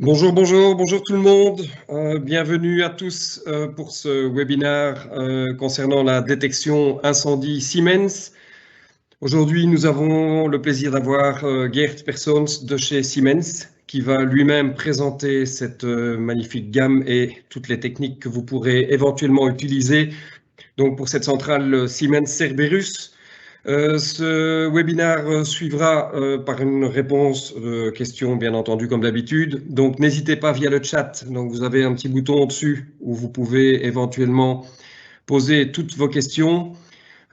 Bonjour, bonjour, bonjour tout le monde. Bienvenue à tous pour ce webinaire concernant la détection incendie Siemens. Aujourd'hui, nous avons le plaisir d'avoir Geert Persons de chez Siemens qui va lui-même présenter cette magnifique gamme et toutes les techniques que vous pourrez éventuellement utiliser donc pour cette centrale Siemens Cerberus. Ce webinaire suivra par une réponse de questions, bien entendu, comme d'habitude. Donc, n'hésitez pas via le chat. Donc, vous avez un petit bouton au-dessus où vous pouvez éventuellement poser toutes vos questions.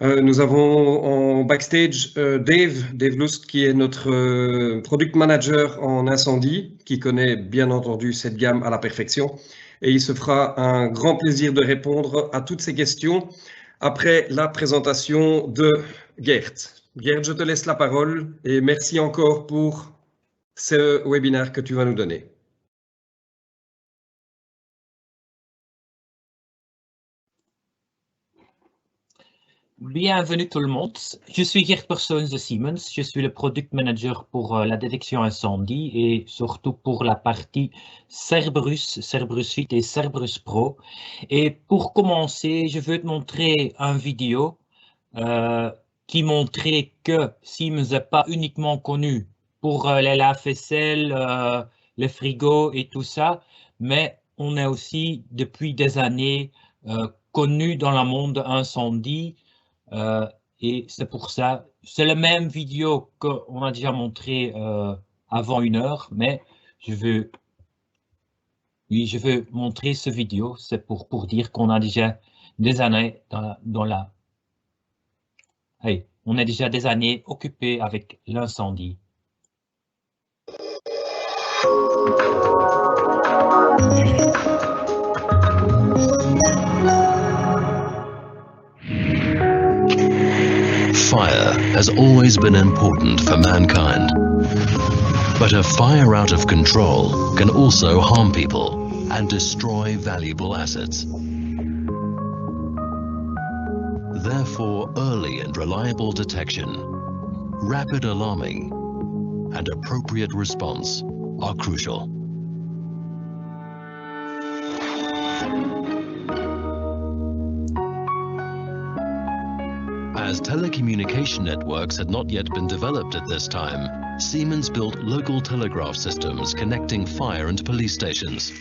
Nous avons en backstage Dave Lust, qui est notre product manager en incendie, qui connaît bien entendu cette gamme à la perfection. Et il se fera un grand plaisir de répondre à toutes ces questions après la présentation de Geert. Geert, je te laisse la parole et merci encore pour ce webinaire que tu vas nous donner. Bienvenue tout le monde. Je suis Geert Persons de Siemens. Je suis le product manager pour la détection incendie et surtout pour la partie Cerberus, Cerberus 8 et Cerberus Pro. Et pour commencer, je veux te montrer une vidéo qui montrait que Siemens n'est pas uniquement connu pour les lave-vaisselle, les frigos et tout ça, mais on est aussi depuis des années connu dans le monde incendie. Et c'est pour ça, c'est la même vidéo qu'on a déjà montré avant 1 heure, mais je veux montrer ce vidéo, c'est pour dire qu'on a déjà des années on a déjà des années occupées avec l'incendie. Fire has always been important for mankind. But a fire out of control can also harm people and destroy valuable assets. Therefore, early and reliable detection, rapid alarming, and appropriate response are crucial. As telecommunication networks had not yet been developed at this time, Siemens built local telegraph systems connecting fire and police stations.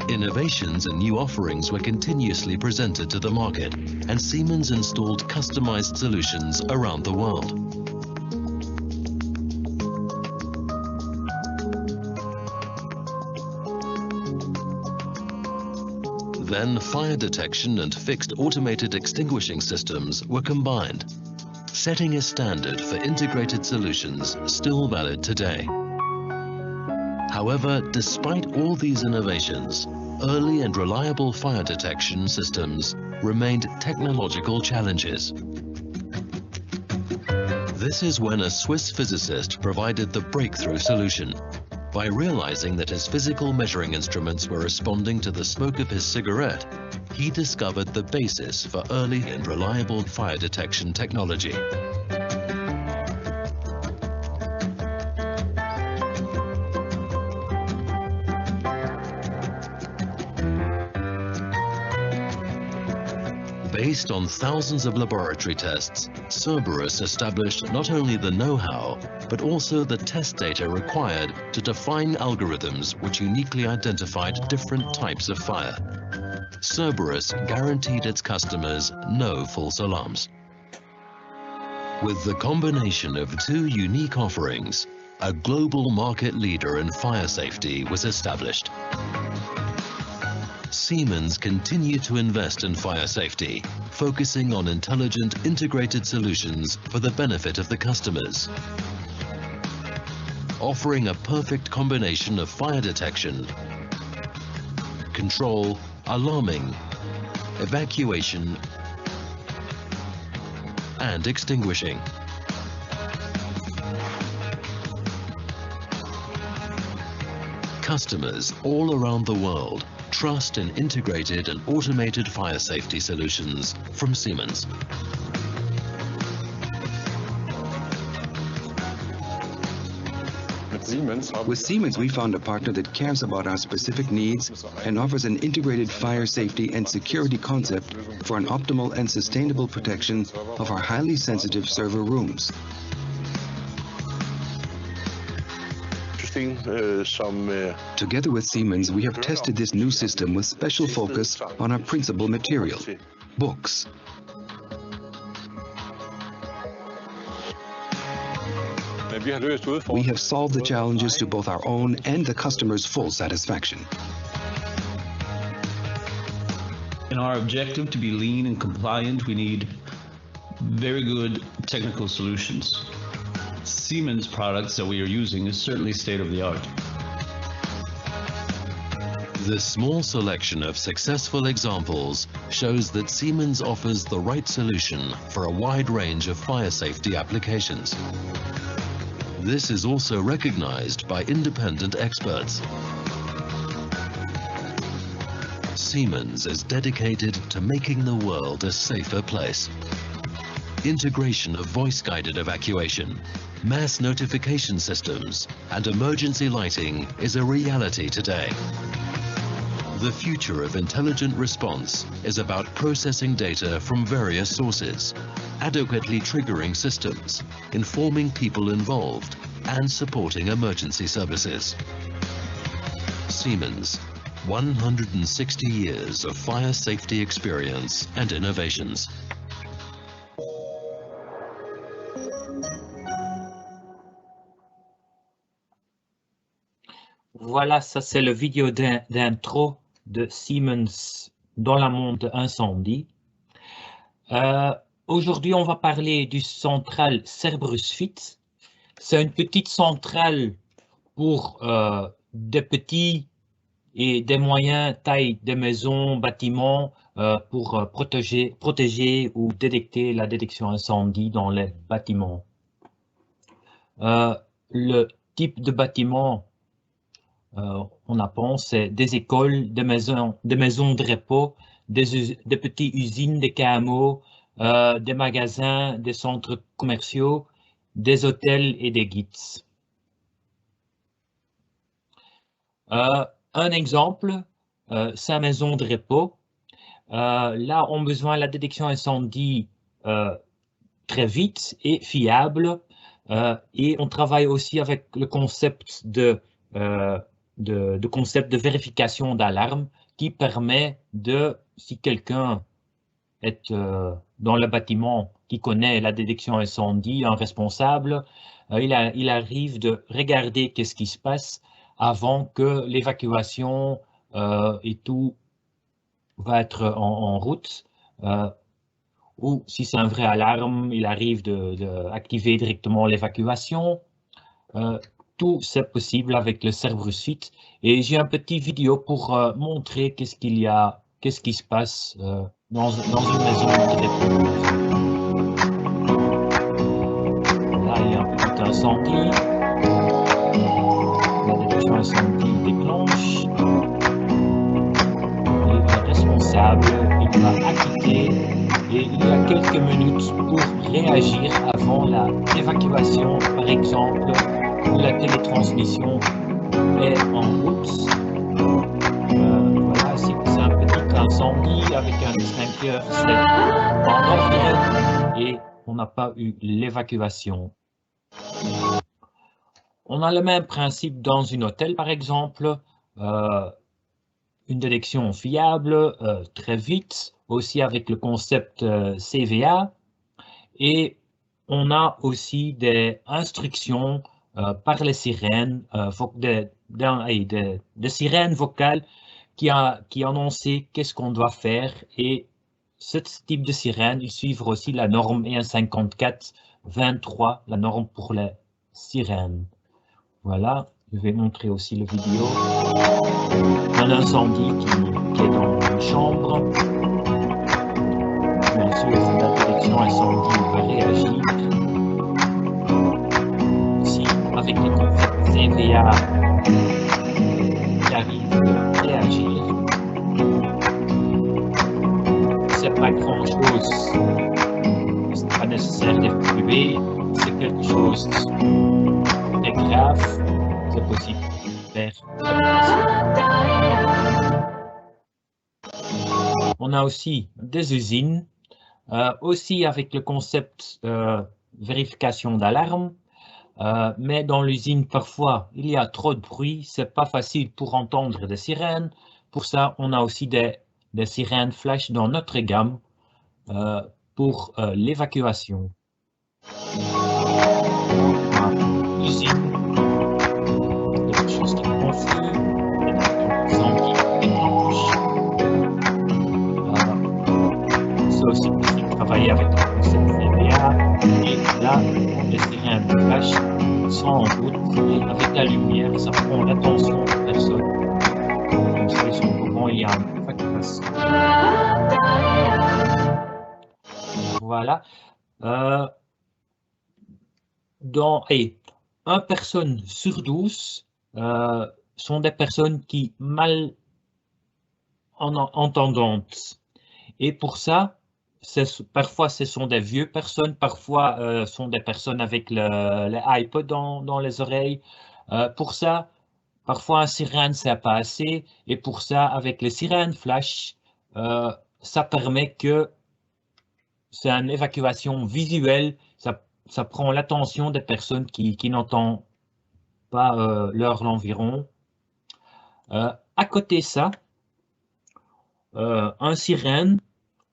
Innovations and new offerings were continuously presented to the market, and Siemens installed customized solutions around the world. Then fire detection and fixed automated extinguishing systems were combined, setting a standard for integrated solutions still valid today. However, despite all these innovations, early and reliable fire detection systems remained technological challenges. This is when a Swiss physicist provided the breakthrough solution. By realizing that his physical measuring instruments were responding to the smoke of his cigarette, he discovered the basis for early and reliable fire detection technology. Based on thousands of laboratory tests, Cerberus established not only the know-how, but also the test data required to define algorithms which uniquely identified different types of fire. Cerberus guaranteed its customers no false alarms. With the combination of two unique offerings, a global market leader in fire safety was established. Siemens continued to invest in fire safety, focusing on intelligent, integrated solutions for the benefit of the customers. Offering a perfect combination of fire detection, control, alarming, evacuation, and extinguishing. Customers all around the world trust in integrated and automated fire safety solutions from Siemens. With Siemens, we found a partner that cares about our specific needs and offers an integrated fire safety and security concept for an optimal and sustainable protection of our highly sensitive server rooms. Together with Siemens, we have tested this new system with special focus on our principal material, books. We have solved the challenges to both our own and the customer's full satisfaction. In our objective to be lean and compliant, we need very good technical solutions. Siemens products that we are using is certainly state-of-the-art. This small selection of successful examples shows that Siemens offers the right solution for a wide range of fire safety applications. This is also recognized by independent experts. Siemens is dedicated to making the world a safer place. Integration of voice-guided evacuation, mass notification systems, and emergency lighting is a reality today. The future of intelligent response is about processing data from various sources, adequately triggering systems, informing people involved, and supporting emergency services. Siemens, 160 years of fire safety experience and innovations. Voilà, ça c'est le vidéo d'intro de Siemens dans le monde incendie. Aujourd'hui, on va parler du centrale Cerberus Fit. C'est une petite centrale pour des petits et des moyens tailles de maisons, bâtiments, pour protéger ou détecter la détection incendie dans les bâtiments. Le type de bâtiment on apprend, c'est des écoles, des maisons de repos, des petites usines, des KMO, des magasins, des centres commerciaux, des hôtels et des guides. Un exemple, c'est une maison de repos. Là, on a besoin de la détection incendie très vite et fiable. Et on travaille aussi avec le concept de vérification d'alarme qui permet de, si quelqu'un est dans le bâtiment qui connaît la détection incendie, un responsable, il arrive de regarder qu'est-ce qui se passe avant que l'évacuation et tout va être en route. Ou si c'est un vrai alarme, il arrive d'activer directement l'évacuation. Tout c'est possible avec le Cerberus Fit. Et j'ai un petit vidéo pour montrer qu'est-ce qui se passe dans une maison de repos. Là, il y a un petit incendie. La détection incendie déclenche. Et le responsable, il va acquitter et il y a quelques minutes pour réagir avant l'évacuation, par exemple, où la télétransmission est en route. Voilà, c'est un petit incendie avec un extincteur, c'est en ordre et on n'a pas eu l'évacuation. On a le même principe dans un hôtel, par exemple, une détection fiable, très vite, aussi avec le concept CVA. Et on a aussi des instructions par les sirènes, des sirènes vocales qui annonçaient qu'est-ce qu'on doit faire. Et ce type de sirène, ils suivent aussi la norme EN 54-23, la norme pour les sirènes. Voilà, je vais montrer aussi la vidéo. Un incendie qui est dans une chambre. Bien sûr, la détection incendie va réagir. Si, avec le concept CVA, il arrive de réagir. C'est pas grand-chose. C'est pas nécessaire d'évacuer. C'est quelque chose de grave. possible de faire. On a aussi des usines, aussi avec le concept vérification d'alarme. Mais dans l'usine, parfois, il y a trop de bruit, c'est pas facile pour entendre des sirènes. Pour ça, on a aussi des sirènes flash dans notre gamme pour l'évacuation. Usine, quelque chose qui prend feu, c'est aussi possible de travailler avec le concept VBA. Et là, les sirènes flash sont en route et avec la lumière, ça prend l'attention des personnes. Comme ça, ils sont au courant, il y a une évacuation. Voilà. Une personne sur 12 sont des personnes qui mal entendantes. Et pour ça, parfois ce sont des vieux personnes, parfois sont des personnes avec les iPod dans les oreilles. Pour ça, parfois un sirène, c'est pas assez. Et pour ça, avec les sirènes flash, ça permet que c'est une évacuation visuelle. Ça prend l'attention des personnes qui n'entendent pas l'environ. À côté de ça, un sirène,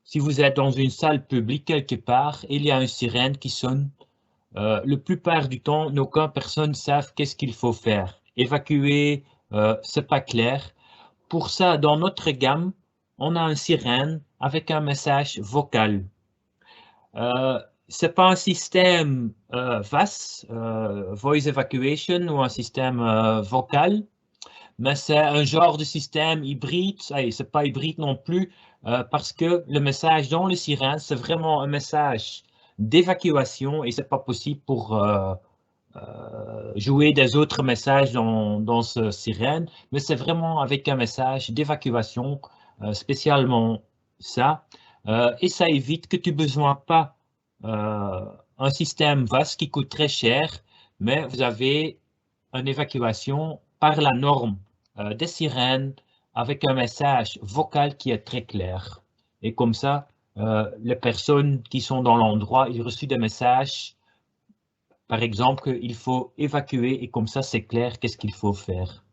si vous êtes dans une salle publique quelque part, il y a une sirène qui sonne. La plupart du temps, aucune personne ne sait qu'est-ce qu'il faut faire. Évacuer, c'est pas clair. Pour ça, dans notre gamme, on a une sirène avec un message vocal. C'est pas un système VAS, Voice Evacuation, ou un système vocal, mais c'est un genre de système hybride. C'est pas hybride non plus, parce que le message dans le sirène, c'est vraiment un message d'évacuation et c'est pas possible pour jouer des autres messages dans ce sirène, mais c'est vraiment avec un message d'évacuation, spécialement ça, et ça évite que tu n'aies besoin pas un système vaste qui coûte très cher, mais vous avez une évacuation par la norme des sirènes avec un message vocal qui est très clair. Et comme ça, les personnes qui sont dans l'endroit, ils reçoivent des messages, par exemple, qu'il faut évacuer et comme ça, c'est clair qu'est-ce qu'il faut faire.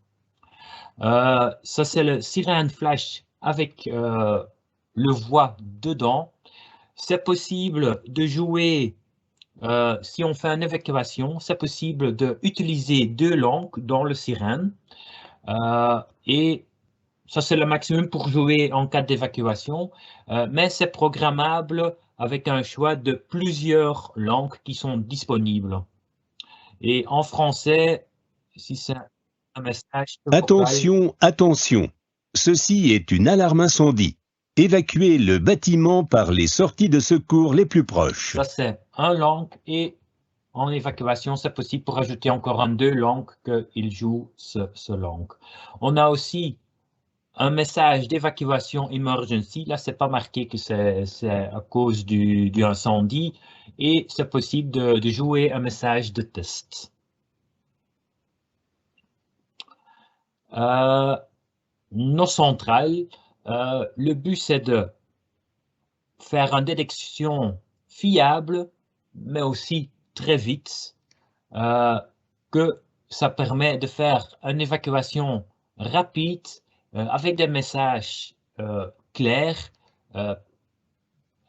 Ça, c'est le sirène flash avec le voix dedans. C'est possible de jouer, si on fait une évacuation, c'est possible d'utiliser 2 langues dans le sirène. Et ça, c'est le maximum pour jouer en cas d'évacuation, mais c'est programmable avec un choix de plusieurs langues qui sont disponibles. Et en français, si c'est un message... Attention, attention, ceci est une alarme incendie. Évacuez le bâtiment par les sorties de secours les plus proches. Ça, c'est une langue et en évacuation, c'est possible pour ajouter encore 2 langues qu'il joue ce langue. On a aussi un message d'évacuation emergency. Là, c'est pas marqué que c'est à cause du incendie et c'est possible de jouer un message de test. Nos centrales, le but c'est de faire une détection fiable, mais aussi très vite, que ça permet de faire une évacuation rapide avec des messages clairs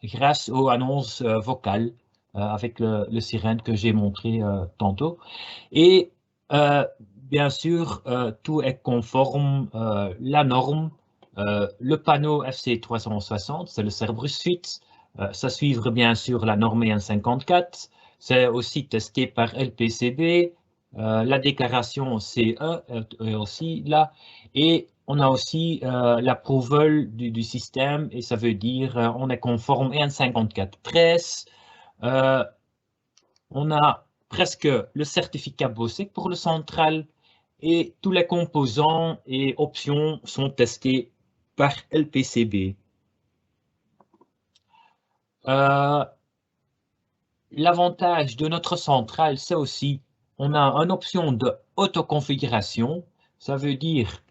grâce aux annonces vocales avec le sirène que j'ai montré tantôt. Et bien sûr, tout est conforme la norme. Le panneau FC360, c'est le Cerberus Suite. Ça suivre bien sûr la norme EN 54. C'est aussi testé par LPCB. La déclaration CE est aussi là. Et on a aussi l'approval du système et ça veut dire on est conforme EN 54.13. On a presque le certificat BOSEC pour le central et tous les composants et options sont testés par LPCB. L'avantage de notre centrale, c'est aussi on a une option de autoconfiguration. Ça veut dire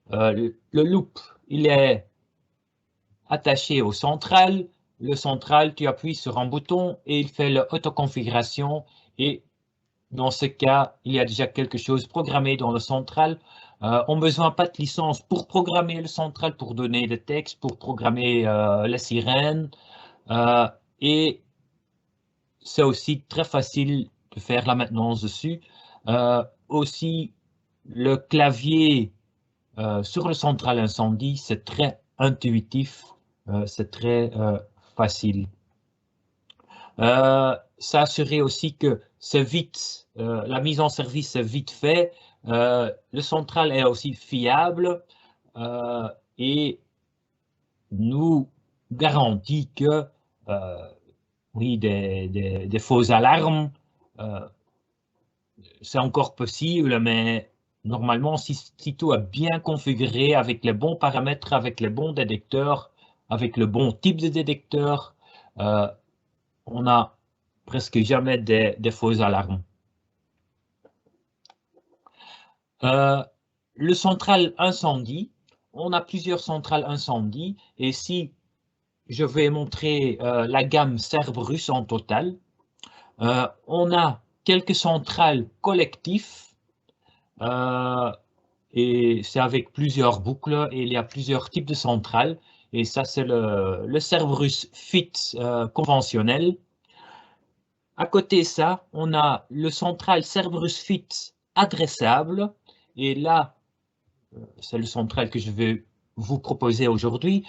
le loop, il est attaché au central. Le central, tu appuies sur un bouton et il fait l'autoconfiguration. Et dans ce cas, il y a déjà quelque chose programmé dans le central. On n'a besoin pas de licence pour programmer le central, pour donner le texte, pour programmer la sirène. Et c'est aussi très facile de faire la maintenance dessus. Aussi, le clavier sur le central incendie, c'est très intuitif, c'est très facile. S'assurer aussi que c'est vite, la mise en service est vite fait. Le central est aussi fiable et nous garantit que oui, des fausses alarmes, c'est encore possible, mais normalement, si tout est bien configuré avec les bons paramètres, avec les bons détecteurs, avec le bon type de détecteur, on n'a presque jamais des fausses alarmes. Le central incendie, on a plusieurs centrales incendie, et si je vais montrer la gamme Cerberus en total, on a quelques centrales collectives, et c'est avec plusieurs boucles, et il y a plusieurs types de centrales, et ça c'est le Cerberus FIT conventionnel. À côté de ça, on a le central Cerberus FIT adressable, et là, c'est le central que je vais vous proposer aujourd'hui,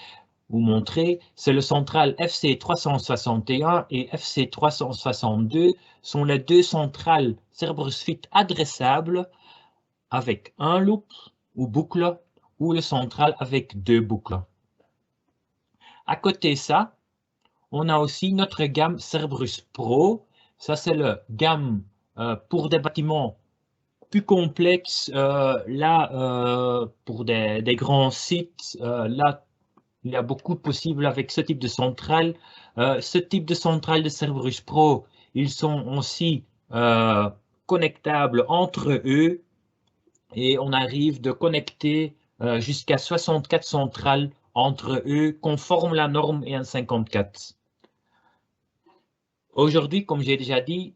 vous montrer, c'est le central FC361 et FC362 sont les deux centrales Cerberus FIT adressables avec un loop ou boucle ou le central avec deux boucles. À côté de ça, on a aussi notre gamme Cerberus Pro. Ça, c'est la gamme pour des bâtiments plus complexes. Là, pour des grands sites, là, il y a beaucoup de possibles avec ce type de centrale. Ce type de centrale de Cerberus Pro, ils sont aussi connectables entre eux et on arrive de connecter jusqu'à 64 centrales entre eux conforme la norme EN54. Aujourd'hui, comme j'ai déjà dit,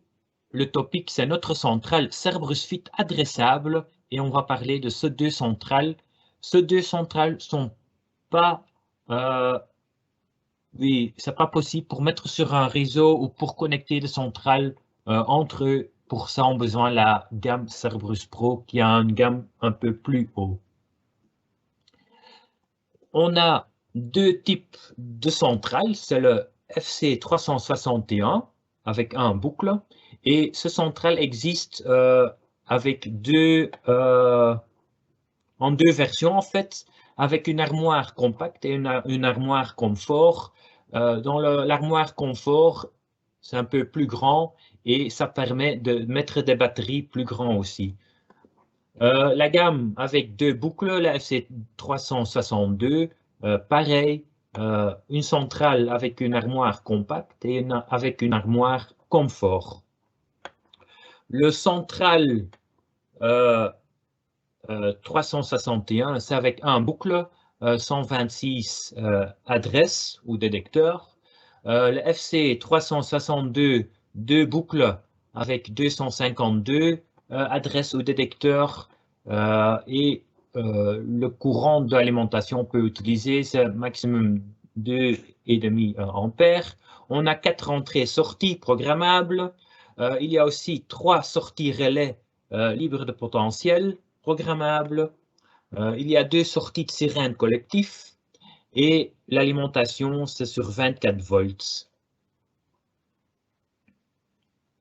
le topic c'est notre centrale Cerberus FIT adressable et on va parler de ces deux centrales. Ces deux centrales sont pas oui, c'est pas possible pour mettre sur un réseau ou pour connecter des centrales entre eux. Pour ça, on a besoin de la gamme Cerberus Pro qui a une gamme un peu plus haut. On a deux types de centrales, c'est le FC361 avec un boucle et ce central existe avec en deux versions en fait, avec une armoire compacte et une armoire confort. Dans l'armoire confort, c'est un peu plus grand et ça permet de mettre des batteries plus grandes aussi. La gamme avec deux boucles, la FC362, pareil, une centrale avec une armoire compacte et avec une armoire confort. Le central 361, c'est avec un boucle, 126 adresses ou détecteurs. Le FC362, deux boucles avec 252 adresses ou détecteurs et le courant d'alimentation peut utiliser c'est maximum 2,5 ampères. On a 4 entrées-sorties programmables. Il y a aussi 3 sorties relais libres de potentiel programmables. Il y a 2 sorties de sirène collectif et l'alimentation c'est sur 24 volts.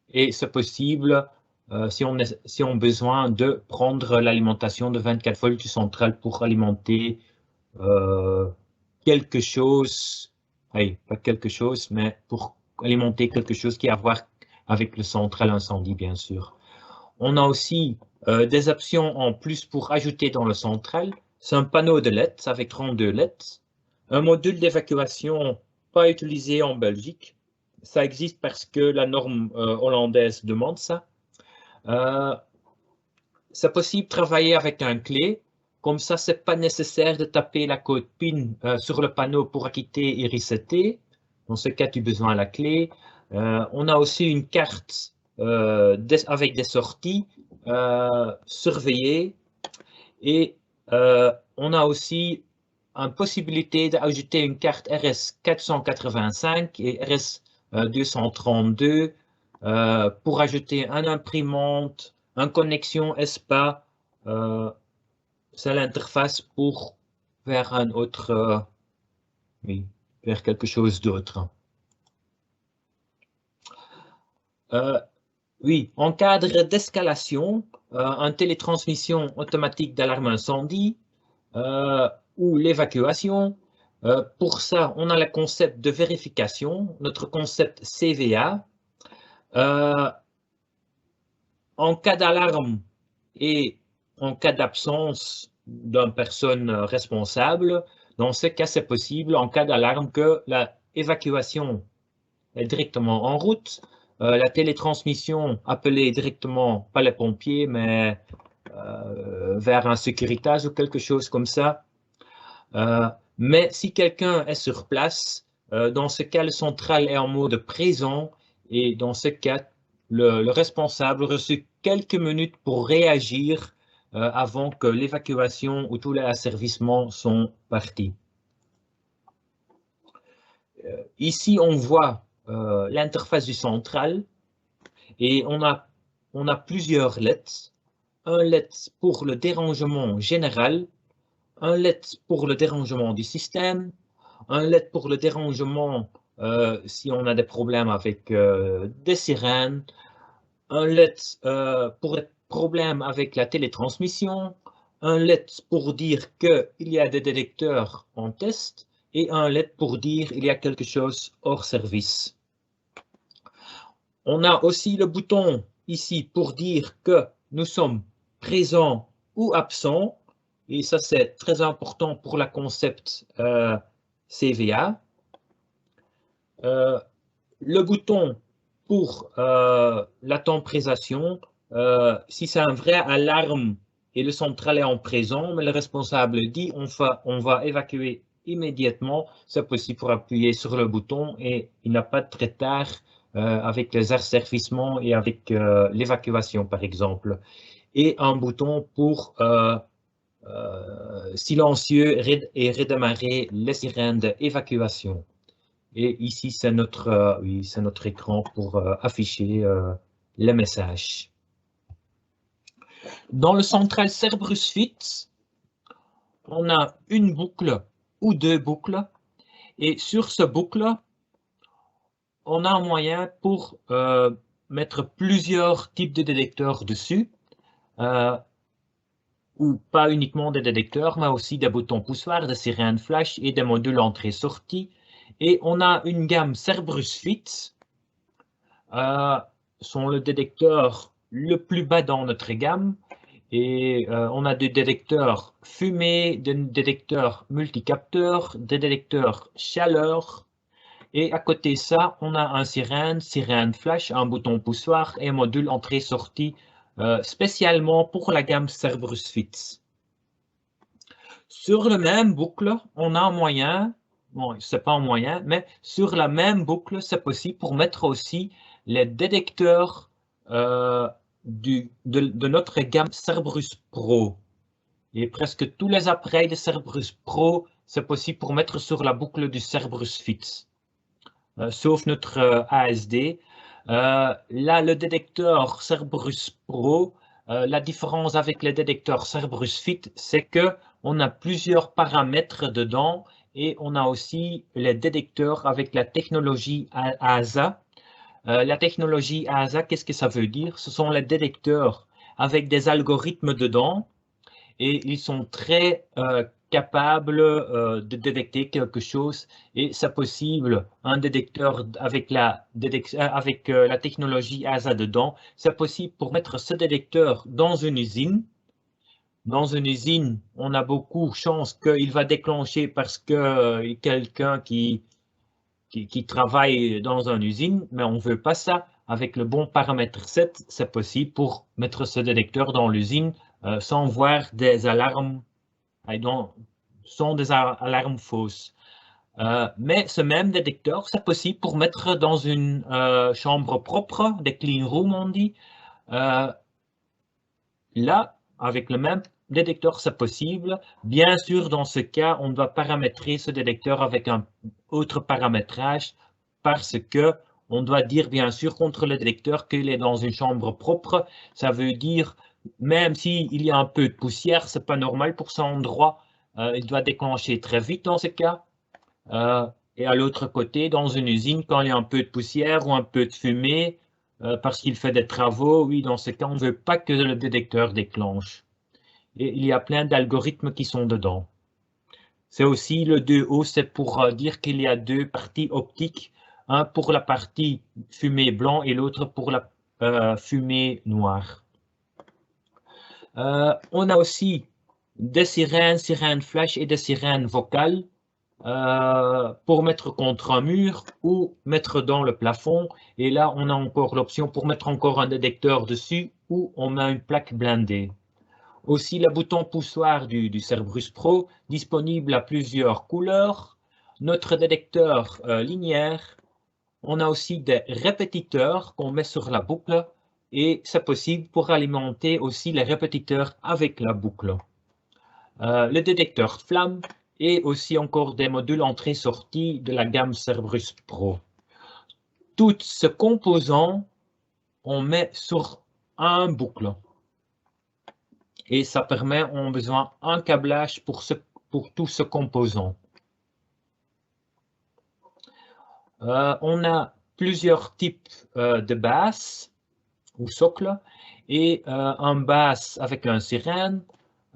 Et c'est possible si on a besoin de prendre l'alimentation de 24 volts du central pour alimenter quelque chose, oui, pas quelque chose, mais pour alimenter quelque chose qui a à voir avec le central incendie, bien sûr. On a aussi des options en plus pour ajouter dans le central. C'est un panneau de LED avec 32 LED. Un module d'évacuation pas utilisé en Belgique. Ça existe parce que la norme hollandaise demande ça. C'est possible de travailler avec un clé. Comme ça, ce n'est pas nécessaire de taper la code PIN sur le panneau pour acquitter et resetter. Dans ce cas, tu as besoin de la clé. On a aussi une carte avec des sorties surveillées. Et on a aussi une possibilité d'ajouter une carte RS485 et RS232 pour ajouter une imprimante, une connexion ESPA. C'est l'interface pour vers un autre, vers quelque chose d'autre. Oui, en cadre d'escalation, une télétransmission automatique d'alarme incendie ou l'évacuation. Pour ça, on a le concept de vérification, notre concept CVA. En cas d'alarme et en cas d'absence d'une personne responsable, dans ce cas, c'est possible, en cas d'alarme, que l'évacuation est directement en route. La télétransmission appelée directement, pas les pompiers, mais vers un sécuritage ou quelque chose comme ça. Mais si quelqu'un est sur place, dans ce cas, le central est en mode présent et dans ce cas, le responsable reçoit quelques minutes pour réagir avant que l'évacuation ou tous les asservissements sont partis. Ici, on voit l'interface du central et on a plusieurs LED. Un LED pour le dérangement général, un LED pour le dérangement du système, un LED pour le dérangement si on a des problèmes avec des sirènes, un LED pour les problèmes avec la télétransmission, un LED pour dire qu'il y a des détecteurs en test et un LED pour dire qu'il y a quelque chose hors service. On a aussi le bouton ici pour dire que nous sommes présents ou absents. Et ça, c'est très important pour la concept CVA. Le bouton pour la temporisation, si c'est un vrai alarme et le central est en présent, mais le responsable dit on va évacuer immédiatement, c'est possible pour appuyer sur le bouton et il n'y a pas de retard avec les asservissements et avec l'évacuation, par exemple. Et un bouton pour silencieux et redémarrer les sirènes d'évacuation. Et ici, c'est notre écran pour afficher les messages. Dans le central Cerberus Fit, on a une boucle ou deux boucles. Et sur ce boucle, on a un moyen pour mettre plusieurs types de détecteurs dessus. Ou pas uniquement des détecteurs, mais aussi des boutons poussoirs, des sirènes flash et des modules entrée-sortie. Et on a une gamme Cerberus Fit, sont le détecteur le plus bas dans notre gamme. Et on a des détecteurs fumée, des détecteurs multicapteurs, des détecteurs chaleur. Et à côté de ça, on a un sirène flash, un bouton poussoir et un module entrée-sortie spécialement pour la gamme Cerberus Fit. Sur le même boucle, on a un moyen, bon, c'est pas un moyen, mais sur la même boucle, c'est possible pour mettre aussi les détecteurs de notre gamme Cerberus Pro. Et presque tous les appareils de Cerberus Pro, c'est possible pour mettre sur la boucle du Cerberus Fit. Sauf notre ASD. Là, le détecteur Cerberus Pro, la différence avec le détecteur Cerberus Fit, c'est qu'on a plusieurs paramètres dedans et on a aussi les détecteurs avec la technologie ASA. La technologie ASA, qu'est-ce que ça veut dire? Ce sont les détecteurs avec des algorithmes dedans et ils sont très capables de détecter quelque chose et c'est possible, un détecteur avec la technologie ASA dedans, c'est possible pour mettre ce détecteur dans une usine. Dans une usine, on a beaucoup de chances qu'il va déclencher parce que quelqu'un qui travaille dans une usine, mais on ne veut pas ça. avec le bon paramètre 7, c'est possible pour mettre ce détecteur dans l'usine sans voir des alarmes, sans des alarmes fausses. Mais ce même détecteur, c'est possible pour mettre dans une chambre propre, des clean rooms on dit. Là, avec le même détecteur, c'est possible. Bien sûr, dans ce cas, on doit paramétrer ce détecteur avec un autre paramétrage parce que on doit dire bien sûr contre le détecteur qu'il est dans une chambre propre. Ça veut dire, même s'il y a un peu de poussière, c'est pas normal pour cet endroit. Il doit déclencher très vite dans ce cas. Et à l'autre côté, dans une usine, quand il y a un peu de poussière ou un peu de fumée, parce qu'il fait des travaux, oui, dans ce cas, on ne veut pas que le détecteur déclenche. Et il y a plein d'algorithmes qui sont dedans. C'est aussi le 2O, c'est pour dire qu'il y a deux parties optiques, un pour la partie fumée blanc et l'autre pour la fumée noire. On a aussi des sirènes flash et des sirènes vocales pour mettre contre un mur ou mettre dans le plafond. Et là, on a encore l'option pour mettre encore un détecteur dessus ou on met une plaque blindée. Aussi, le bouton poussoir du Cerberus Pro, disponible à plusieurs couleurs. Notre détecteur linéaire. On a aussi des répétiteurs qu'on met sur la boucle et c'est possible pour alimenter aussi les répétiteurs avec la boucle. Le détecteur flamme et aussi encore des modules entrée-sortie de la gamme Cerberus Pro. Tout ce composant, on met sur un boucle. Et ça permet, on a besoin d'un câblage pour tout ce composant. On a plusieurs types de bases ou socles et un base avec un sirène,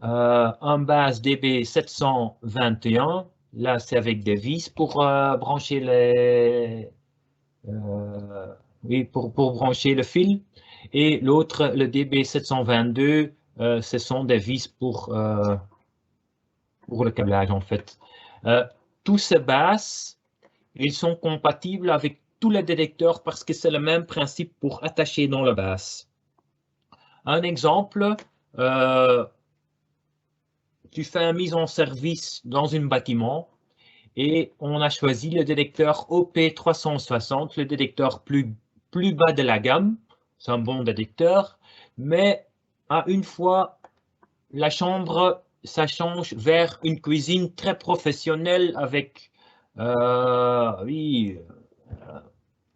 un base DB721, là c'est avec des vis pour brancher pour brancher le fil, et l'autre, le DB722, ce sont des vis pour le câblage en fait. Tous ces bases, ils sont compatibles avec tous les détecteurs parce que c'est le même principe pour attacher dans la base. Un exemple, tu fais une mise en service dans un bâtiment et on a choisi le détecteur OP360, le détecteur plus bas de la gamme. C'est un bon détecteur, mais à une fois, la chambre, ça change vers une cuisine très professionnelle avec,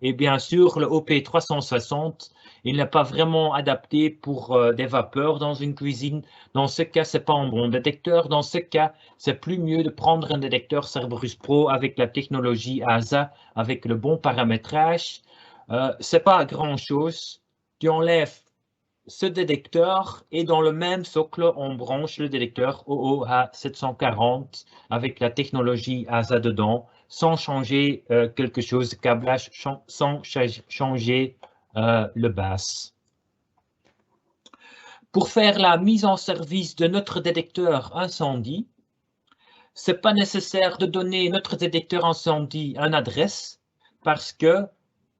et bien sûr, le OP360, il n'est pas vraiment adapté pour des vapeurs dans une cuisine. Dans ce cas, ce n'est pas un bon détecteur. Dans ce cas, c'est plus mieux de prendre un détecteur Cerberus Pro avec la technologie ASA, avec le bon paramétrage. Ce n'est pas grand-chose. Tu enlèves ce détecteur et dans le même socle, on branche le détecteur OOA740 avec la technologie ASA dedans, sans changer quelque chose de câblage, sans changer le base. Pour faire la mise en service de notre détecteur incendie, ce n'est pas nécessaire de donner notre détecteur incendie une adresse parce que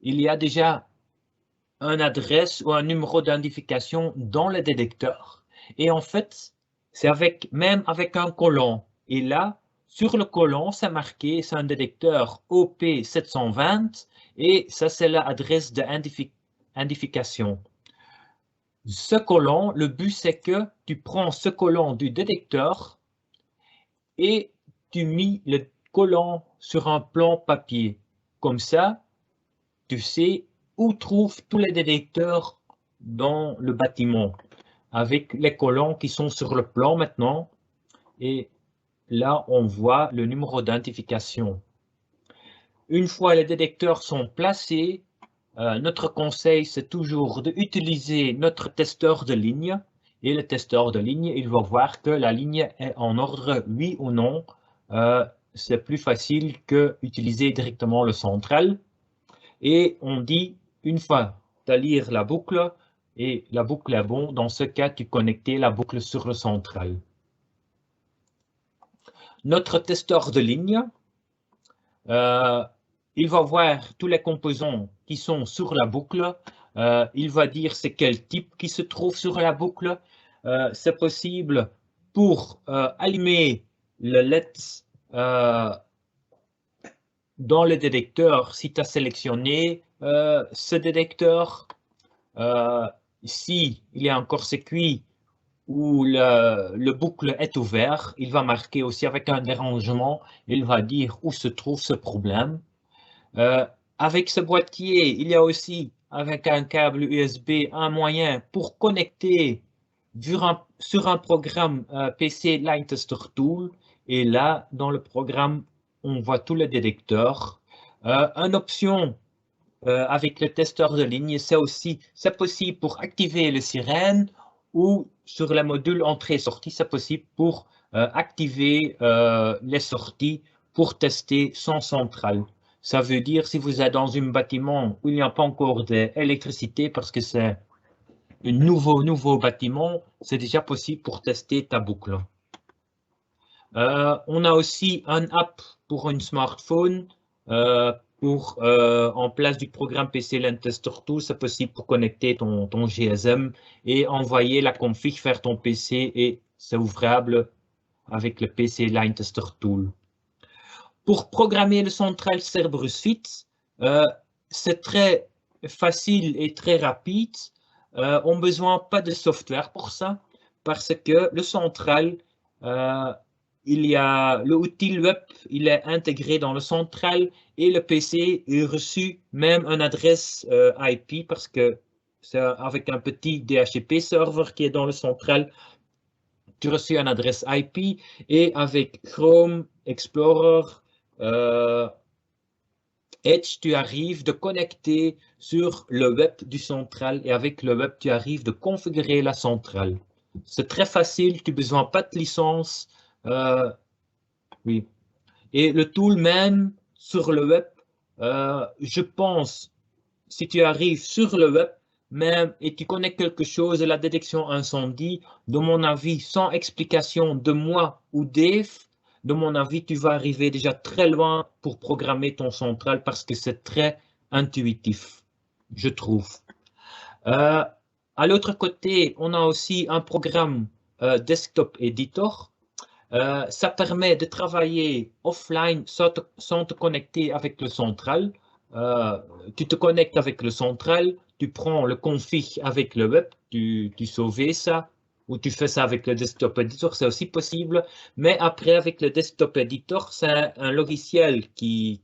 il y a déjà une adresse ou un numéro d'identification dans le détecteur. Et en fait, c'est même avec un collant. Et là, sur le collant, c'est marqué, c'est un détecteur OP720 et ça, c'est l'adresse d'identification. Ce collant, le but, c'est que tu prends ce collant du détecteur et tu mets le collant sur un plan papier. Comme ça, tu sais où trouvent tous les détecteurs dans le bâtiment, avec les collants qui sont sur le plan maintenant. Et là, on voit le numéro d'identification. Une fois les détecteurs sont placés, notre conseil, c'est toujours d'utiliser notre testeur de ligne. Et le testeur de ligne, il va voir que la ligne est en ordre, oui ou non. C'est plus facile que utiliser directement le central. Et on dit, une fois tu as lire la boucle, et la boucle est bon, dans ce cas, tu connectes la boucle sur le central. Notre testeur de ligne, il va voir tous les composants qui sont sur la boucle. Il va dire c'est quel type qui se trouve sur la boucle. C'est possible pour allumer le LED dans le détecteur si tu as sélectionné ce détecteur. Si il y a un court-circuit où le boucle est ouvert, il va marquer aussi avec un dérangement, il va dire où se trouve ce problème. Avec ce boîtier, il y a aussi, avec un câble USB, un moyen pour connecter sur un programme PC Line Tester Tool. Et là, dans le programme, on voit tous les détecteurs. Une option avec le testeur de ligne, c'est possible pour activer le sirène ou sur le module entrée-sortie, c'est possible pour activer les sorties pour tester sans centrale. Ça veut dire si vous êtes dans un bâtiment où il n'y a pas encore d'électricité parce que c'est un nouveau bâtiment, c'est déjà possible pour tester ta boucle. On a aussi un app pour un smartphone en place du programme PC Line Tester Tool, c'est possible pour connecter ton GSM et envoyer la config vers ton PC et c'est ouvrable avec le PC Line Tester Tool. Pour programmer le central Cerberus Fit, c'est très facile et très rapide. On n'a besoin pas de software pour ça parce que le central, il y a l'outil web, il est intégré dans le central et le PC est reçu même une adresse IP parce que c'est avec un petit DHCP serveur qui est dans le central, tu reçois une adresse IP et avec Chrome, Explorer, Edge, tu arrives de connecter sur le web du central et avec le web, tu arrives de configurer la centrale. C'est très facile, tu n'as besoin pas de licence. Oui. Et le tool même sur le web, je pense, si tu arrives sur le web même et tu connectes quelque chose de la détection incendie, de mon avis, sans explication de moi ou Dave, de mon avis, tu vas arriver déjà très loin pour programmer ton central parce que c'est très intuitif, je trouve. À l'autre côté, on a aussi un programme Desktop Editor. Ça permet de travailler offline sans te connecter avec le central. Tu te connectes avec le central, tu prends le config avec le web, tu sauves ça, ou tu fais ça avec le Desktop Editor, c'est aussi possible. Mais après, avec le Desktop Editor, c'est un logiciel qui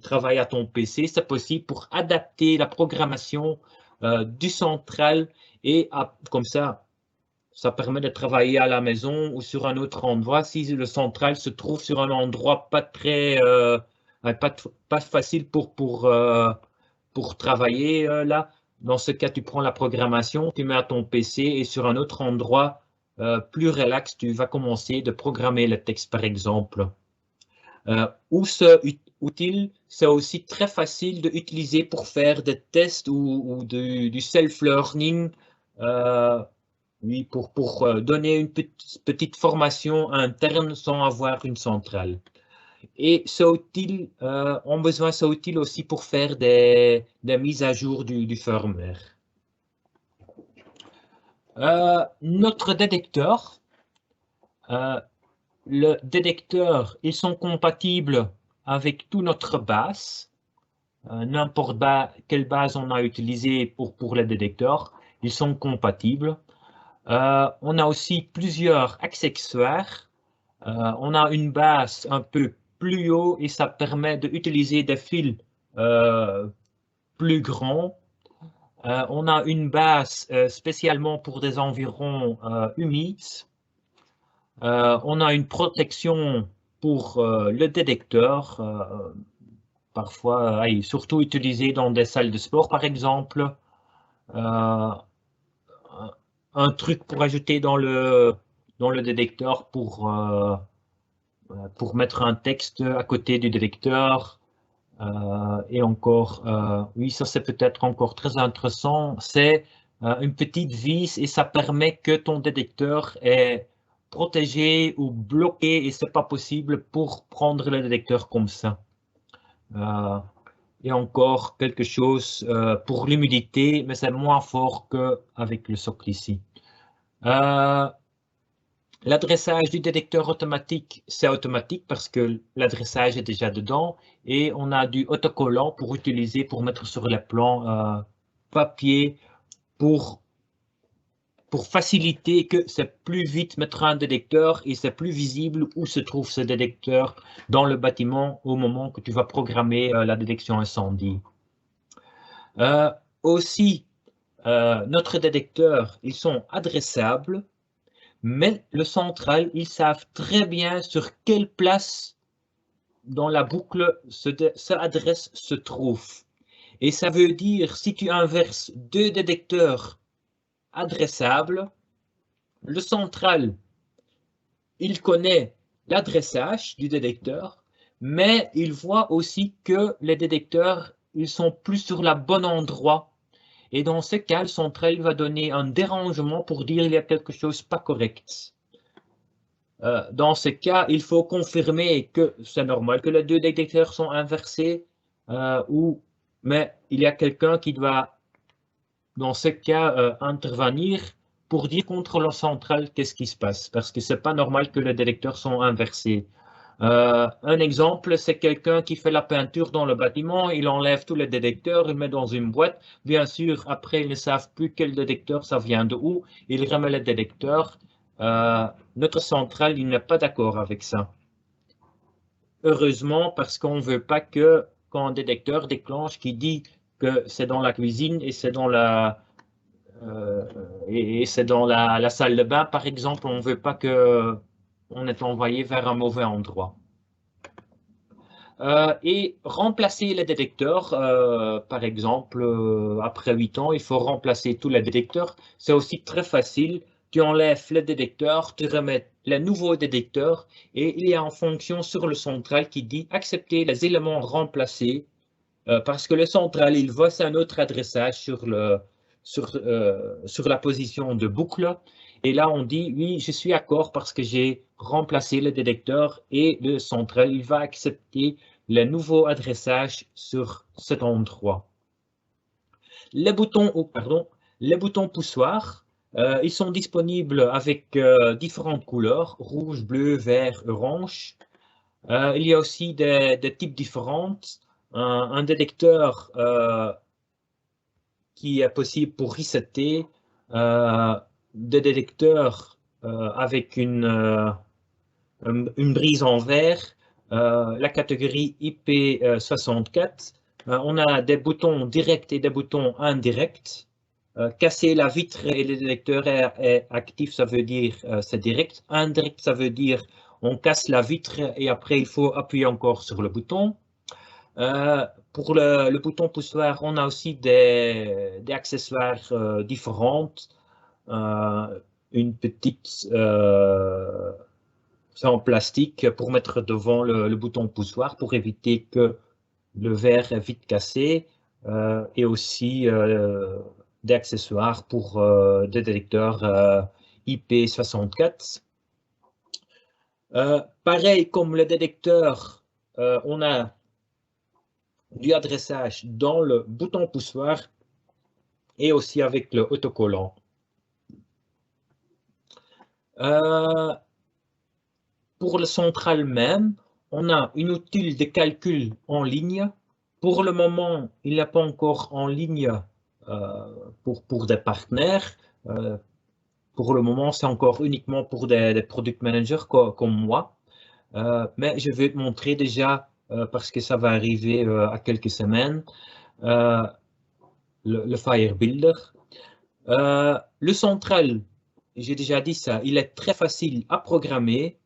travaille à ton PC. C'est possible pour adapter la programmation du central et comme ça, ça permet de travailler à la maison ou sur un autre endroit. Si le central se trouve sur un endroit pas très, pas facile pour travailler là, dans ce cas, tu prends la programmation, tu mets à ton PC et sur un autre endroit plus relax, tu vas commencer de programmer le texte, par exemple. Ou ce outil, c'est aussi très facile d'utiliser pour faire des tests ou du self-learning. Oui, pour donner une petite formation interne sans avoir une centrale. Et ce outil, on a besoin de ce outil aussi pour faire des mises à jour du firmware. Notre détecteur, le détecteur, ils sont compatibles avec toute notre base. N'importe quelle base on a utilisée pour le détecteur, ils sont compatibles. On a aussi plusieurs accessoires. On a une base un peu plus haut et ça permet d'utiliser des fils plus grands. On a une base spécialement pour des environs humides. On a une protection pour le détecteur, parfois, surtout utilisé dans des salles de sport par exemple. Un truc pour ajouter dans le détecteur pour mettre un texte à côté du détecteur. Et encore, oui, ça c'est peut-être encore très intéressant, c'est une petite vis et ça permet que ton détecteur est protégé ou bloqué et c'est pas possible pour prendre le détecteur comme ça. et encore quelque chose pour l'humidité, mais c'est moins fort qu'avec le socle ici. L'adressage du détecteur automatique, c'est automatique parce que l'adressage est déjà dedans et on a du autocollant pour utiliser, pour mettre sur les plans papier pour faciliter que c'est plus vite mettre un détecteur et c'est plus visible où se trouve ce détecteur dans le bâtiment au moment que tu vas programmer la détection incendie. Aussi, notre détecteur, ils sont adressables, mais le central, ils savent très bien sur quelle place dans la boucle cette adresse se trouve. Et ça veut dire, si tu inverses deux détecteurs adressables, le central, il connaît l'adressage du détecteur, mais il voit aussi que les détecteurs, ils sont plus sur le bon endroit. Et dans ce cas, le central va donner un dérangement pour dire qu'il y a quelque chose pas correct. Dans ce cas, il faut confirmer que c'est normal que les deux détecteurs sont inversés, mais il y a quelqu'un qui doit, dans ce cas, intervenir pour dire contre le central qu'est-ce qui se passe, parce que c'est pas normal que les détecteurs sont inversés. Un exemple, c'est quelqu'un qui fait la peinture dans le bâtiment, il enlève tous les détecteurs, il met dans une boîte. Bien sûr, après, ils ne savent plus quel détecteur ça vient de où. Il remet les détecteurs. Notre centrale, il n'est pas d'accord avec ça. Heureusement, parce qu'on ne veut pas que quand un détecteur déclenche qui dit que c'est dans la cuisine et c'est dans la salle de bain, par exemple, on ne veut pas que on est envoyé vers un mauvais endroit. Et remplacer les détecteurs, par exemple, après 8 ans, il faut remplacer tous les détecteurs. C'est aussi très facile. Tu enlèves les détecteurs, tu remets les nouveaux détecteurs et il y a une fonction sur le central qui dit accepter les éléments remplacés parce que le central, il voit un autre adressage sur la position de boucle. Et là, on dit, oui, je suis d'accord parce que j'ai remplacé le détecteur et le central, il va accepter le nouveau adressage sur cet endroit. Les boutons poussoirs, ils sont disponibles avec différentes couleurs, rouge, bleu, vert, orange. Il y a aussi des types différents. Un détecteur qui est possible pour resetter, des détecteurs avec une brise en vert, la catégorie IP64. On a des boutons directs et des boutons indirects. Casser la vitre et le détecteur est actif, ça veut dire c'est direct. Indirect, ça veut dire on casse la vitre et après il faut appuyer encore sur le bouton. Pour le bouton poussoir, on a aussi des accessoires différents. Une petite, c'est en plastique pour mettre devant le bouton poussoir pour éviter que le verre est vite cassé et aussi des accessoires pour des détecteurs IP64. Pareil comme le détecteur, on a du adressage dans le bouton poussoir et aussi avec le autocollant. Pour le central même, on a une outil de calcul en ligne. Pour le moment, il n'est pas encore en ligne pour des partenaires. Pour le moment, c'est encore uniquement pour des product managers comme moi. Mais je vais te montrer déjà, parce que ça va arriver à quelques semaines, le FireBuilder. Le central, j'ai déjà dit ça, il est très facile à programmer.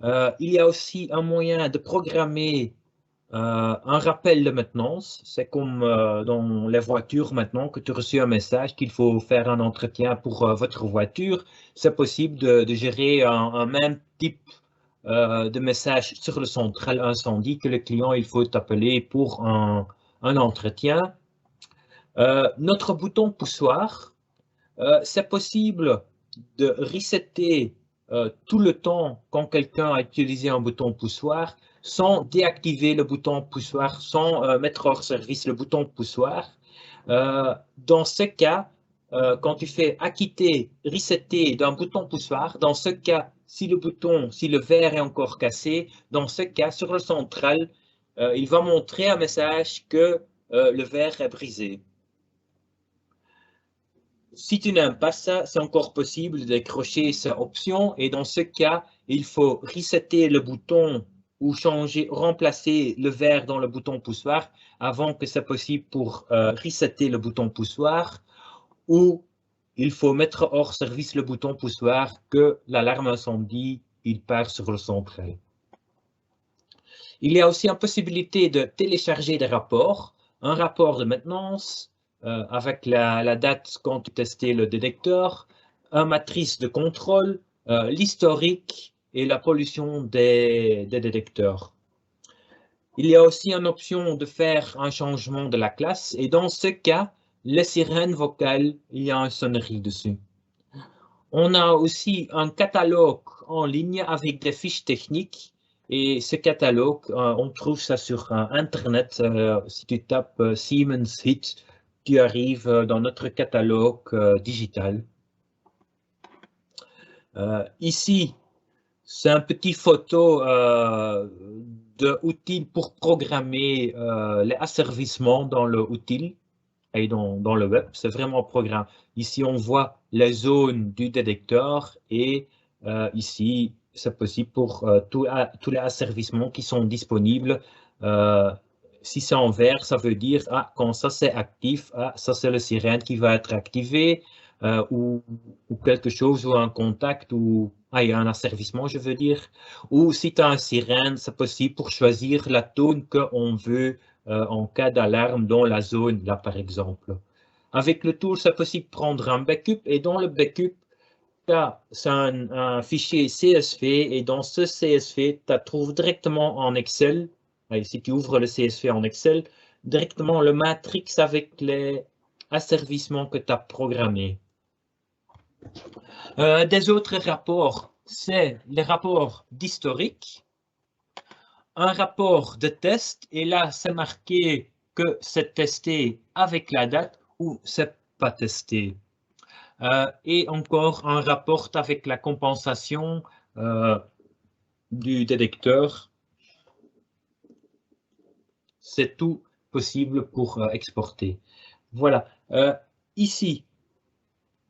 Il y a aussi un moyen de programmer un rappel de maintenance. C'est comme dans les voitures maintenant que tu reçois un message qu'il faut faire un entretien pour votre voiture. C'est possible de gérer un même type de message sur le central incendie que le client il faut appeler pour un entretien. Notre bouton poussoir, c'est possible de resetter tout le temps quand quelqu'un a utilisé un bouton poussoir sans déactiver le bouton poussoir, sans mettre hors service le bouton poussoir. Dans ce cas, quand tu fais acquitter, resetter d'un bouton poussoir, dans ce cas, si le verre est encore cassé, dans ce cas, sur le central, il va montrer un message que le verre est brisé. Si tu n'aimes pas ça, c'est encore possible de décrocher cette option et dans ce cas, il faut resetter le bouton ou remplacer le verre dans le bouton poussoir avant que c'est possible pour resetter le bouton poussoir ou il faut mettre hors service le bouton poussoir que l'alarme incendie, il part sur le central. Il y a aussi une possibilité de télécharger des rapports, un rapport de maintenance, avec la date quand tu testais le détecteur, une matrice de contrôle, l'historique et la pollution des détecteurs. Il y a aussi une option de faire un changement de la classe et dans ce cas, les sirènes vocales, il y a une sonnerie dessus. On a aussi un catalogue en ligne avec des fiches techniques et ce catalogue, on trouve ça sur Internet. Si tu tapes Siemens Hit, tu arrives dans notre catalogue digital. Ici, c'est une petite photo d'outils pour programmer les asservissements dans le outil et dans le web. C'est vraiment un programme. Ici, on voit les zones du détecteur et ici, c'est possible pour tous les asservissements qui sont disponibles. Si c'est en vert, ça veut dire quand ça c'est actif, ça c'est le sirène qui va être activé ou quelque chose ou un contact ou il y a un asservissement, je veux dire. Ou si tu as un sirène, c'est possible pour choisir la tone qu'on veut en cas d'alarme dans la zone, là par exemple. Avec le tool, c'est possible de prendre un backup et dans le backup, c'est un fichier CSV et dans ce CSV, tu trouves directement en Excel. Si tu ouvres le CSV en Excel, directement le matrix avec les asservissements que tu as programmés. Des autres rapports, c'est les rapports d'historique, un rapport de test, et là, c'est marqué que c'est testé avec la date ou c'est pas testé. Et encore un rapport avec la compensation du détecteur. C'est tout possible pour exporter. Voilà. Ici,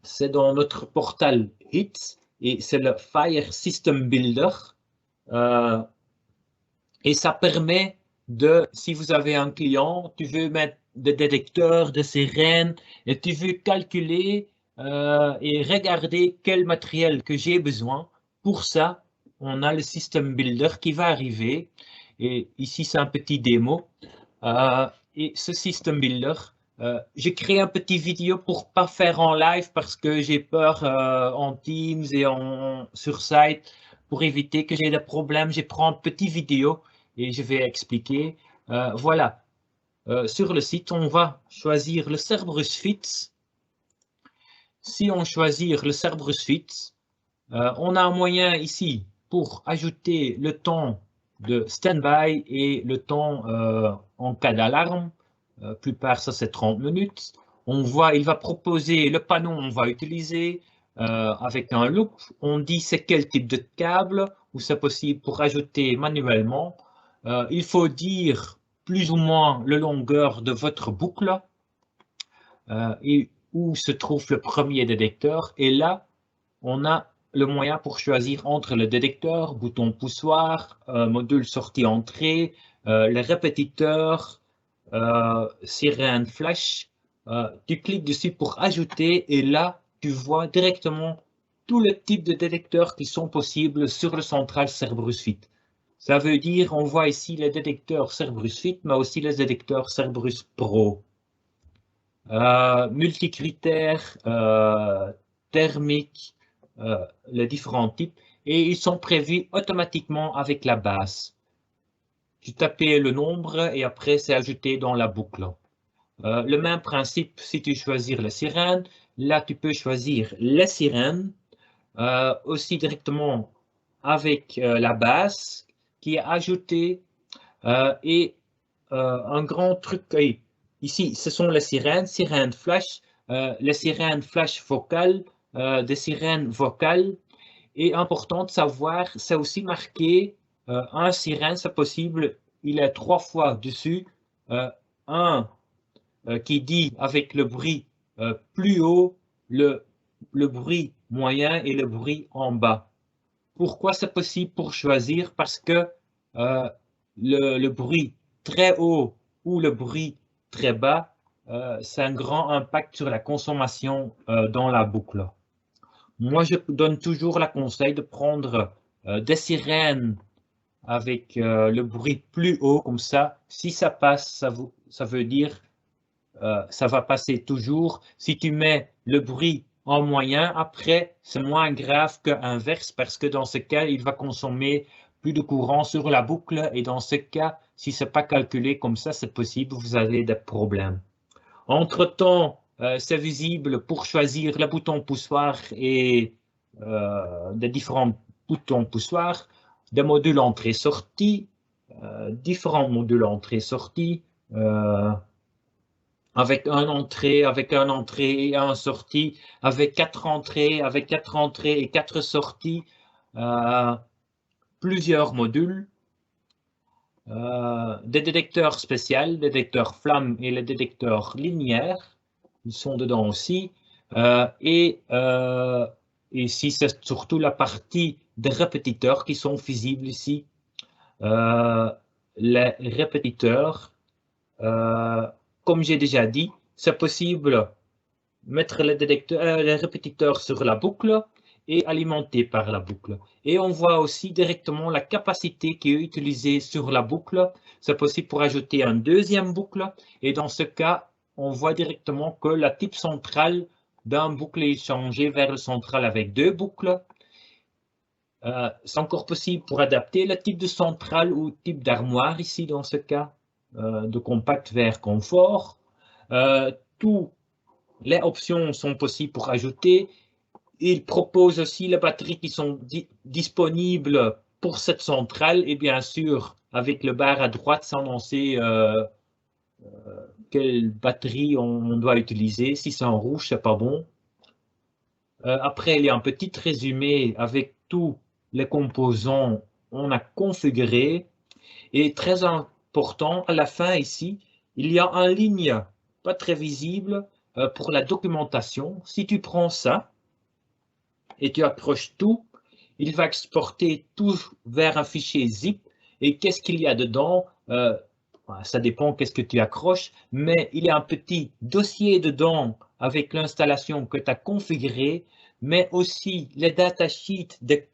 c'est dans notre portal HIT et c'est le Fire System Builder. Et ça permet de, si vous avez un client, tu veux mettre des détecteurs, des sirènes et tu veux calculer et regarder quel matériel que j'ai besoin. Pour ça, on a le System Builder qui va arriver. Et ici, c'est un petit démo. Et ce System Builder, j'ai créé un petit vidéo pour pas faire en live parce que j'ai peur en Teams et sur site pour éviter que j'ai des problèmes. J'ai pris une petite vidéo et je vais expliquer. Voilà. Sur le site, on va choisir le Cerberus Fit. Si on choisit le Cerberus Fit, on a un moyen ici pour ajouter le temps de stand-by et le temps en cas d'alarme. Plupart, ça c'est 30 minutes. On voit, il va proposer le panneau on va utiliser avec un loop. On dit c'est quel type de câble ou c'est possible pour ajouter manuellement. Il faut dire plus ou moins la longueur de votre boucle et où se trouve le premier détecteur. Et là, on a le moyen pour choisir entre le détecteur, bouton poussoir, module sortie-entrée, les répétiteurs, sirène flash. Tu cliques dessus pour ajouter et là, tu vois directement tous les types de détecteurs qui sont possibles sur le central Cerberus Fit. Ça veut dire, on voit ici les détecteurs Cerberus Fit, mais aussi les détecteurs Cerberus Pro. Multicritères, thermiques, les différents types, et ils sont prévus automatiquement avec la base. Tu tapes le nombre et après c'est ajouté dans la boucle. Le même principe si tu choisis la sirène. Là, tu peux choisir les sirènes. aussi directement avec la base qui est ajoutée et un grand truc, ici, ce sont les sirènes flash, les sirènes flash vocales, des sirènes vocales. Et important de savoir, c'est aussi marqué un sirène, c'est possible, il est 3 fois dessus, un qui dit avec le bruit plus haut, le bruit moyen et le bruit en bas. Pourquoi c'est possible pour choisir? Parce que le bruit très haut ou le bruit très bas, c'est un grand impact sur la consommation dans la boucle. Moi, je donne toujours le conseil de prendre des sirènes avec le bruit plus haut, comme ça. Si ça passe, ça veut dire ça va passer toujours. Si tu mets le bruit en moyen, après, c'est moins grave que inverse parce que dans ce cas, il va consommer plus de courant sur la boucle et dans ce cas, si ce n'est pas calculé comme ça, c'est possible, vous avez des problèmes. Entre-temps, c'est visible pour choisir le bouton poussoir et des différents boutons poussoirs, des modules entrée-sortie, différents modules entrée-sortie, avec un entrée et un sortie, avec 4 entrées et 4 sorties, plusieurs modules, des détecteurs spéciaux, détecteurs flammes et les détecteurs linéaires, ils sont dedans aussi, et ici c'est surtout la partie des répétiteurs qui sont visibles ici. Les répétiteurs, comme j'ai déjà dit, c'est possible mettre les répétiteurs sur la boucle et alimenter par la boucle. Et on voit aussi directement la capacité qui est utilisée sur la boucle. C'est possible pour ajouter une deuxième boucle. Et dans ce cas, on voit directement que la type centrale d'un boucle est changé vers le central avec 2 boucles. C'est encore possible pour adapter le type de centrale ou type d'armoire ici dans ce cas, de compact vers confort. Toutes les options sont possibles pour ajouter. Il propose aussi les batteries qui sont disponibles pour cette centrale et bien sûr, avec le bar à droite, c'est annoncé quelle batterie on doit utiliser. Si c'est en rouge, c'est pas bon. Après, il y a un petit résumé avec tous les composants qu'on a configurés. Et très important, à la fin ici, il y a un ligne pas très visible pour la documentation. Si tu prends ça et tu accroches tout, il va exporter tout vers un fichier zip. Et qu'est-ce qu'il y a dedans? Ça dépend qu'est-ce que tu accroches, mais il y a un petit dossier dedans avec l'installation que tu as configurée, mais aussi les datasheets des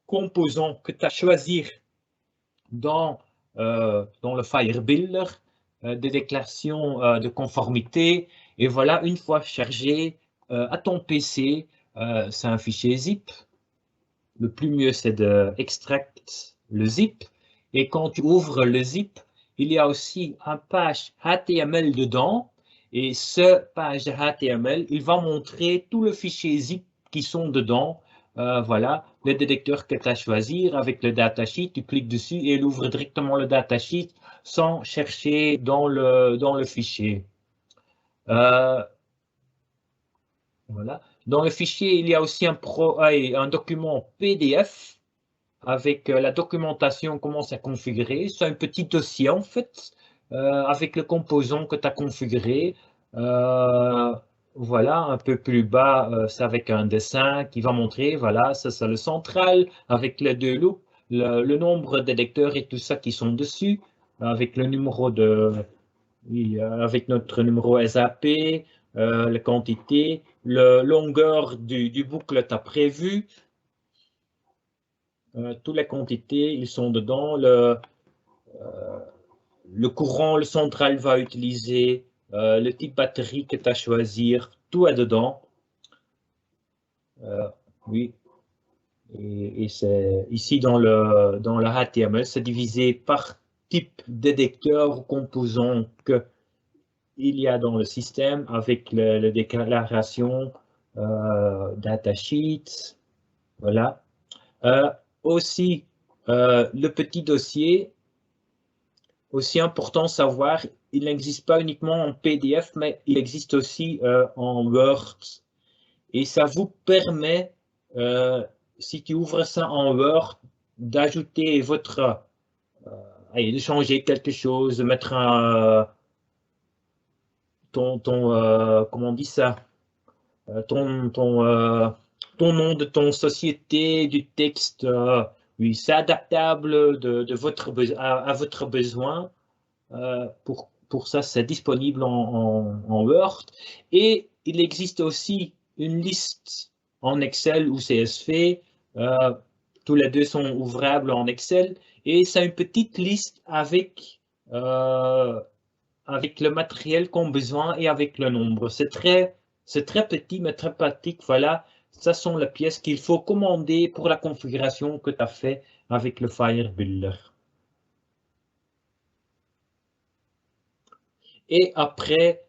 composants que tu as choisis dans le FireBuilder, des déclarations de conformité. Et voilà, une fois chargé à ton PC, c'est un fichier zip. Le plus mieux, c'est d'extract le zip. Et quand tu ouvres le zip, il y a aussi un page HTML dedans. Et ce page HTML, il va montrer tout le fichier zip qui sont dedans. Voilà, le détecteur que tu as choisi avec le datasheet, tu cliques dessus et il ouvre directement le datasheet sans chercher dans le fichier. Voilà. Dans le fichier, il y a aussi un document PDF avec la documentation, comment c'est configuré. C'est un petit dossier en fait, avec le composant que tu as configuré. Voilà, un peu plus bas, c'est avec un dessin qui va montrer, voilà, ça c'est le central, avec les 2 loupes, le nombre de détecteurs et tout ça qui sont dessus, avec le numéro avec notre numéro SAP, la quantité, la longueur du boucle tu as prévu, toutes les quantités, ils sont dedans, le courant, le central va utiliser, le type batterie que tu as choisir, tout est dedans. Oui. Et c'est ici dans le HTML, c'est divisé par type détecteur ou composant qu'il y a dans le système avec les déclarations, datasheets, Voilà. Aussi, le petit dossier, aussi important de savoir, il n'existe pas uniquement en PDF, mais il existe aussi en Word. Et ça vous permet, si tu ouvres ça en Word, d'ajouter votre, de changer quelque chose, de mettre comment on dit ça, ton nom de ton société, du texte, oui, c'est adaptable de votre, à votre besoin. Pour ça, c'est disponible en Word. Et il existe aussi une liste en Excel ou CSV. Tous les deux sont ouvrables en Excel. Et c'est une petite liste avec le matériel qu'on a besoin et avec le nombre. C'est très petit, mais très pratique. Voilà, ce sont les pièces qu'il faut commander pour la configuration que tu as fait avec le FireBuilder. Et après,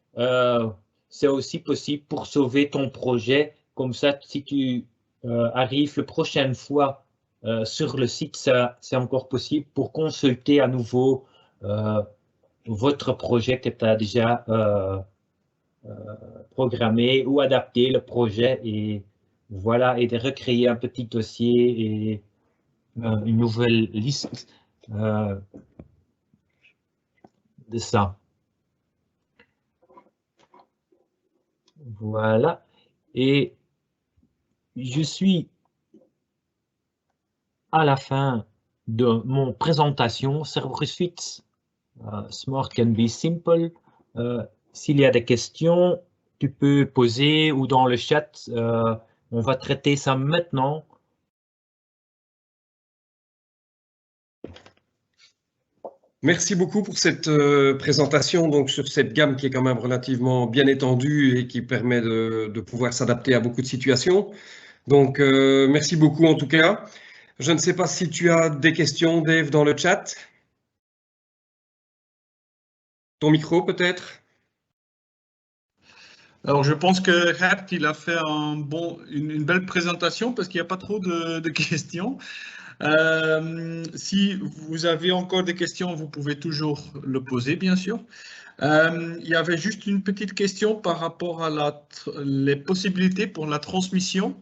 c'est aussi possible pour sauver ton projet. Comme ça, si tu arrives la prochaine fois sur le site, c'est encore possible pour consulter à nouveau votre projet que tu as déjà programmé ou adapté le projet et voilà, et de recréer un petit dossier et une nouvelle liste de ça. Voilà. Et je suis à la fin de mon présentation Cerberus Smart can be simple. S'il y a des questions, tu peux poser ou dans le chat. On va traiter ça maintenant. Merci beaucoup pour cette présentation donc, sur cette gamme qui est quand même relativement bien étendue et qui permet de pouvoir s'adapter à beaucoup de situations. Donc, merci beaucoup en tout cas. Je ne sais pas si tu as des questions, Dave, dans le chat. Ton micro, peut-être? Alors, je pense que Gert, il a fait une belle présentation parce qu'il n'y a pas trop de questions. Si vous avez encore des questions, vous pouvez toujours le poser, bien sûr. Il y avait juste une petite question par rapport à les possibilités pour la transmission.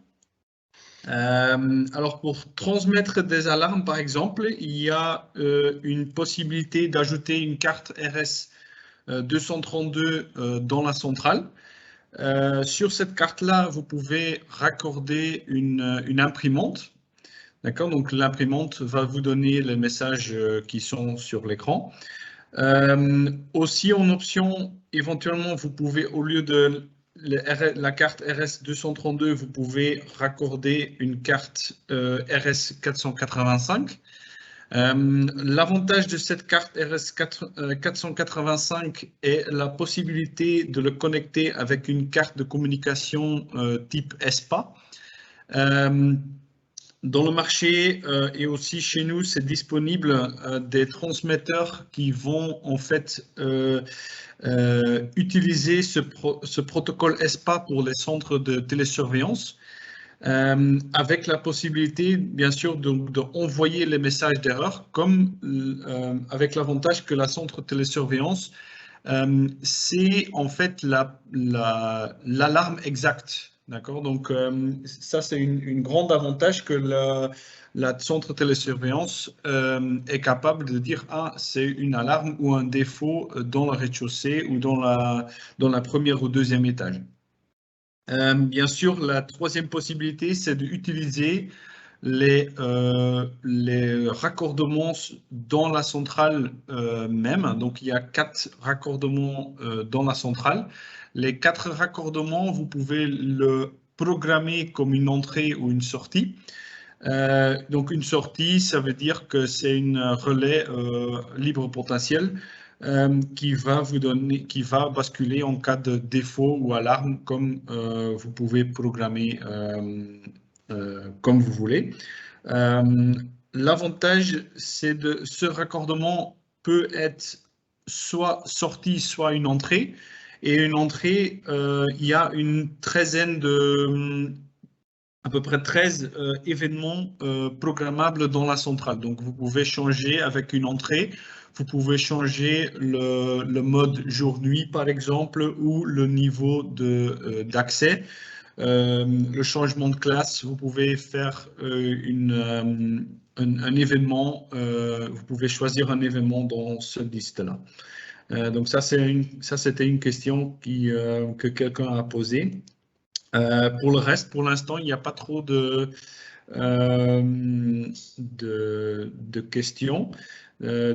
Alors, pour transmettre des alarmes, par exemple, il y a une possibilité d'ajouter une carte RS 232 dans la centrale. Sur cette carte-là, vous pouvez raccorder une imprimante. D'accord, donc l'imprimante va vous donner les messages qui sont sur l'écran. Aussi en option, éventuellement, vous pouvez, au lieu de la carte RS232, vous pouvez raccorder une carte RS485. L'avantage de cette carte RS485 est la possibilité de le connecter avec une carte de communication type ESPA. Dans le marché et aussi chez nous, c'est disponible des transmetteurs qui vont en fait utiliser ce protocole ESPA pour les centres de télésurveillance. Avec la possibilité, bien sûr, d'envoyer les messages d'erreur, comme avec l'avantage que la centre de télésurveillance, c'est en fait l'alarme exacte. D'accord, donc ça c'est une grande avantage que la centre de télésurveillance est capable de dire c'est une alarme ou un défaut dans le rez-de-chaussée ou dans la première ou deuxième étage. Bien sûr, la troisième possibilité, c'est d'utiliser les raccordements dans la centrale même. Donc, il y a 4 raccordements dans la centrale. Les 4 raccordements, vous pouvez le programmer comme une entrée ou une sortie. Donc, une sortie, ça veut dire que c'est une relais libre potentiel. Qui va basculer en cas de défaut ou alarme, comme vous pouvez programmer comme vous voulez. L'avantage, c'est que ce raccordement peut être soit sortie, soit une entrée. Et une entrée, il y a une 13aine à peu près 13 événements programmables dans la centrale. Donc, vous pouvez changer avec une entrée. Vous pouvez changer le mode jour-nuit, par exemple, ou le niveau d'accès. Le changement de classe, vous pouvez faire un événement, vous pouvez choisir un événement dans ce liste-là. Donc ça, c'était une question que quelqu'un a posée. Pour le reste, pour l'instant, il n'y a pas trop de questions.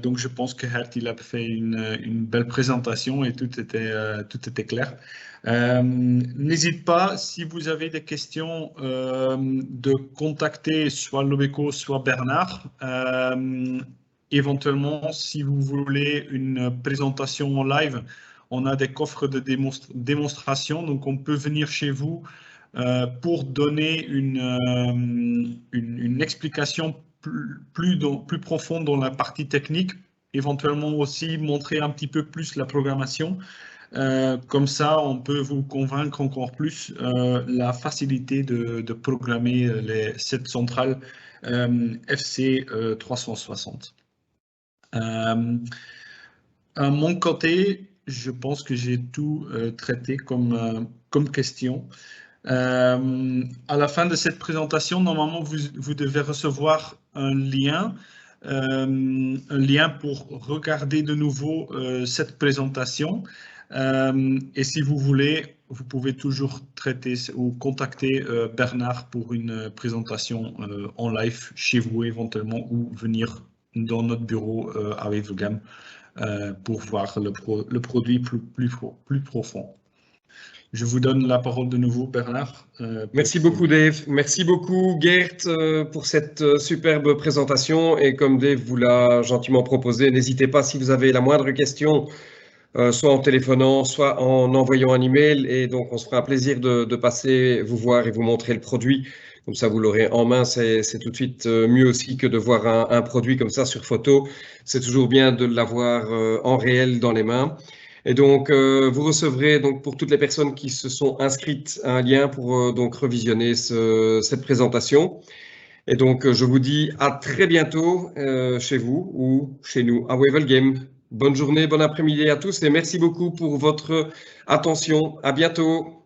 Donc je pense que Gert, il a fait une belle présentation et tout était clair. N'hésite pas, si vous avez des questions, de contacter soit Lobeco, soit Bernard. Éventuellement, si vous voulez une présentation en live, on a des coffres de démonstration, donc on peut venir chez vous pour donner une explication plus profonde dans la partie technique, éventuellement aussi montrer un petit peu plus la programmation. Comme ça, on peut vous convaincre encore plus la facilité de programmer cette centrale FC 360. À mon côté, je pense que j'ai tout traité comme question. À la fin de cette présentation, normalement, vous devez recevoir un lien pour regarder de nouveau cette présentation. Et si vous voulez, vous pouvez toujours traiter ou contacter Bernard pour une présentation en live chez vous éventuellement, ou venir dans notre bureau à Wevelgem pour voir le produit plus profond. Je vous donne la parole de nouveau, Bernard. Merci beaucoup, Dave. Merci beaucoup, Gert, pour cette superbe présentation. Et comme Dave vous l'a gentiment proposé, n'hésitez pas si vous avez la moindre question, soit en téléphonant, soit en envoyant un email. Et donc, on se fera un plaisir de passer vous voir et vous montrer le produit. Comme ça, vous l'aurez en main. C'est tout de suite mieux aussi que de voir un produit comme ça sur photo. C'est toujours bien de l'avoir en réel dans les mains. Et donc, vous recevrez donc pour toutes les personnes qui se sont inscrites un lien pour donc revisionner cette présentation. Et donc, je vous dis à très bientôt chez vous ou chez nous à Wevelgem. Bonne journée, bon après-midi à tous et merci beaucoup pour votre attention. À bientôt.